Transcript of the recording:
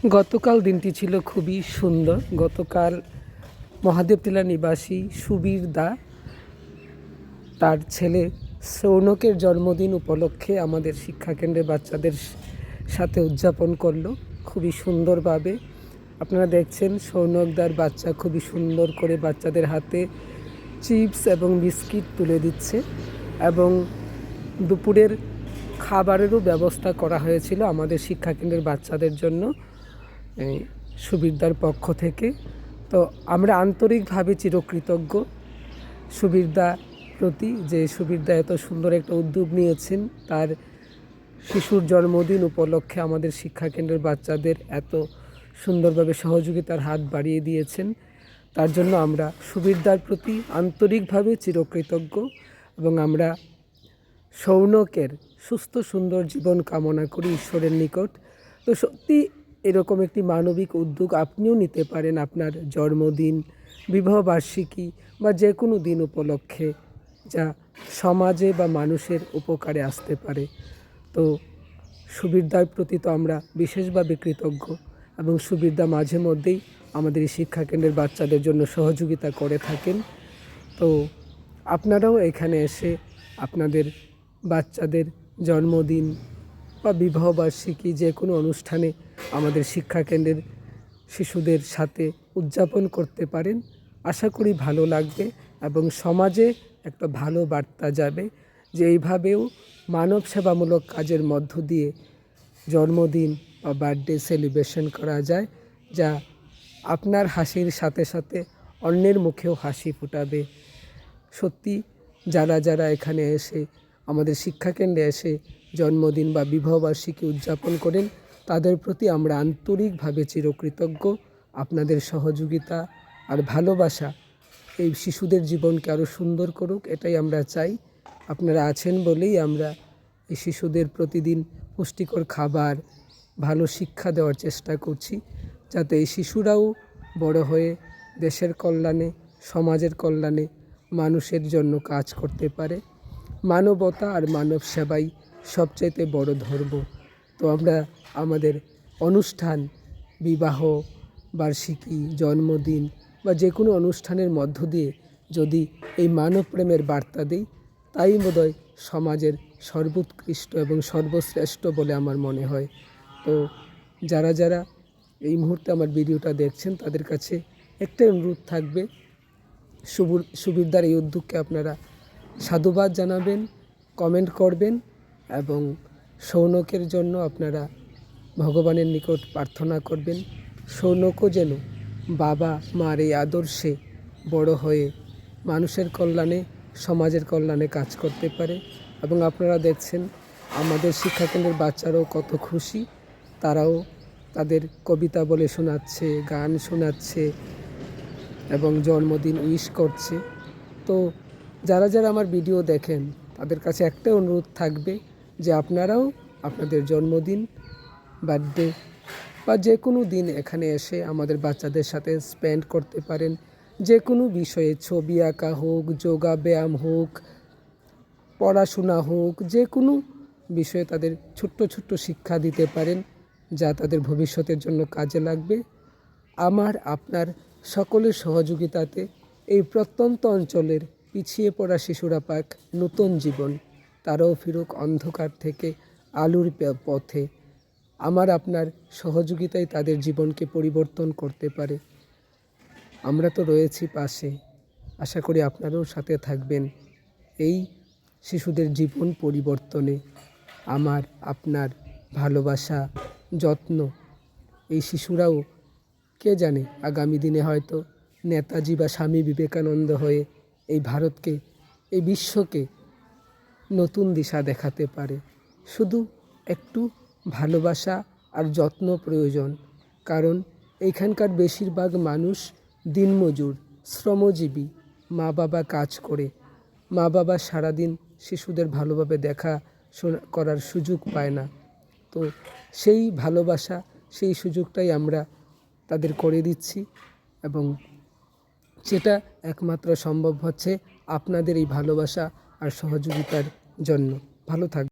গতকাল দিনটি ছিল খুবই সুন্দর। গতকাল মহাদেব টিলা নিবাসী সুবীর দা তার ছেলে সৌনকের জন্মদিন উপলক্ষে আমাদের শিক্ষাকেন্দ্রে বাচ্চাদের সাথে উদযাপন করলো খুবই সুন্দরভাবে। আপনারা দেখছেন সৌনকদার বাচ্চা খুবই সুন্দর করে বাচ্চাদের হাতে চিপস এবং বিস্কিট তুলে দিচ্ছে এবং দুপুরের খাবারেরও ব্যবস্থা করা হয়েছিল আমাদের শিক্ষাকেন্দ্রের বাচ্চাদের জন্য সুবীরদার পক্ষ থেকে। তো আমরা আন্তরিকভাবে চিরকৃতজ্ঞ সুবীরদার প্রতি যে সুবীরদা এত সুন্দর একটা উদ্যোগ নিয়েছেন তার শিশুর জন্মদিন উপলক্ষে আমাদের শিক্ষাকেন্দ্রের বাচ্চাদের এত সুন্দরভাবে সহযোগিতার হাত বাড়িয়ে দিয়েছেন। তার জন্য আমরা সুবীরদার প্রতি আন্তরিকভাবে চিরকৃতজ্ঞ এবং আমরা সৌনকের সুস্থ সুন্দর জীবন কামনা করি ঈশ্বরের নিকট। তো সত্যি এরকম একটি মানবিক উদ্যোগ আপনিও নিতে পারেন আপনার জন্মদিন, বিবাহবার্ষিকী বা যে কোনো দিন উপলক্ষে, যা সমাজে বা মানুষের উপকারে আসতে পারে। তো সুবীরদার প্রতি তো আমরা বিশেষভাবে কৃতজ্ঞ এবং সুবীরদা মাঝে মধ্যেই আমাদের এই শিক্ষাকেন্দ্রের বাচ্চাদের জন্য সহযোগিতা করে থাকেন। তো আপনারাও এখানে এসে আপনাদের বাচ্চাদের জন্মদিন বা বিবাহবার্ষিকী যে কোনো অনুষ্ঠানে আমাদের শিক্ষাকেন্দ্রের শিশুদের সাথে উদযাপন করতে পারেন। আশা করি ভালো লাগবে এবং সমাজে একটা ভালো বার্তা যাবে যে এইভাবেও মানব সেবামূলক কাজের মধ্য দিয়ে জন্মদিন বা বার্থডে সেলিব্রেশন করা যায়, যা আপনার হাসির সাথে সাথে অন্যের মুখেও হাসি ফোটাবে। সত্যি যারা যারা এখানে এসে আমাদের শিক্ষাকেন্দ্রে এসে জন্মদিন বা বিবাহবার্ষিকী উদযাপন করেন তাদের প্রতি আমরা আন্তরিকভাবে চিরকৃতজ্ঞ। আপনাদের সহযোগিতা আর ভালোবাসা এই শিশুদের জীবনকে আরও সুন্দর করুক, এটাই আমরা চাই। আপনারা আছেন বলেই আমরা এই শিশুদের প্রতিদিন পুষ্টিকর খাবার, ভালো শিক্ষা দেওয়ার চেষ্টা করছি, যাতে এই শিশুরাও বড় হয়ে দেশের কল্যাণে, সমাজের কল্যাণে, মানুষের জন্য কাজ করতে পারে। মানবতা আর মানব সেবাই সবচাইতে বড় ধর্ম। তো আমরা আমাদের অনুষ্ঠান, বিবাহ বার্ষিকী, জন্মদিন বা যে কোনো অনুষ্ঠানের মধ্য দিয়ে যদি এই মানব প্রেমের বার্তা দিই, তাই বোধহয় সমাজের সর্বোৎকৃষ্ট এবং সর্বশ্রেষ্ঠ বলে আমার মনে হয়। তো যারা যারা এই মুহূর্তে আমার ভিডিওটা দেখছেন তাদের কাছে একটাই অনুরোধ থাকবে, সুবীরদার এই উদ্যোগকে আপনারা সাধুবাদ জানাবেন, কমেন্ট করবেন এবং সৌনকের জন্য আপনারা ভগবানের নিকট প্রার্থনা করবেন। সৌনকও যেন বাবা মার এই আদর্শে বড় হয়ে মানুষের কল্যাণে, সমাজের কল্যাণে কাজ করতে পারে। এবং আপনারা দেখছেন আমাদের শিক্ষাকেন্দ্রের বাচ্চারাও কত খুশি, তারাও তাদের কবিতা বলে শোনাচ্ছে, গান শোনাচ্ছে এবং জন্মদিন উইশ করছে। তো যারা যারা আমার ভিডিও দেখেন তাদের কাছে একটা অনুরোধ থাকবে যে আপনারাও আপনাদের জন্মদিন, বার্থডে বা যে কোনো দিন এখানে এসে আমাদের বাচ্চাদের সাথে স্পেন্ড করতে পারেন। যে কোনো বিষয়ে, ছবি আঁকা হোক, যোগা ব্যায়াম হোক, পড়াশোনা হোক, যে কোনো বিষয়ে তাদের ছোট্ট ছোট্ট শিক্ষা দিতে পারেন, যা তাদের ভবিষ্যতের জন্য কাজে লাগবে। আমার আপনার সকলের সহযোগিতাতে এই প্রত্যন্ত অঞ্চলের পিছিয়ে পড়া শিশুরা পাক নতুন জীবন, তারাও ফিরুক অন্ধকার থেকে আলোর পথে। আমার আপনার সহযোগিতায় তাদের জীবনকে পরিবর্তন করতে পারে। আমরা তো রয়েছি পাশে, আশা করি আপনারাও সাথে থাকবেন এই শিশুদের জীবন পরিবর্তনে। আমার আপনার ভালোবাসা, যত্ন, এই শিশুরাও কে জানে আগামী দিনে হয়তো নেতাজি বা স্বামী বিবেকানন্দ হয়ে এই ভারতকে, এই বিশ্বকে নতুন দিশা দেখাতে পারে। শুধু একটু ভালোবাসা আর যত্ন প্রয়োজন, কারণ এইখানকার বেশিরভাগ মানুষ দিনমজুর, শ্রমজীবী, মা বাবা কাজ করে, মা বাবা সারাদিন শিশুদের ভালোভাবে দেখা করার সুযোগ পায় না। তো সেই ভালোবাসা, সেই সুযোগটাই আমরা তাদের করে দিচ্ছি এবং সেটা একমাত্র সম্ভব হচ্ছে আপনাদের এই ভালোবাসা আর সহযোগিতার জন্য। ভালো থাকবেন।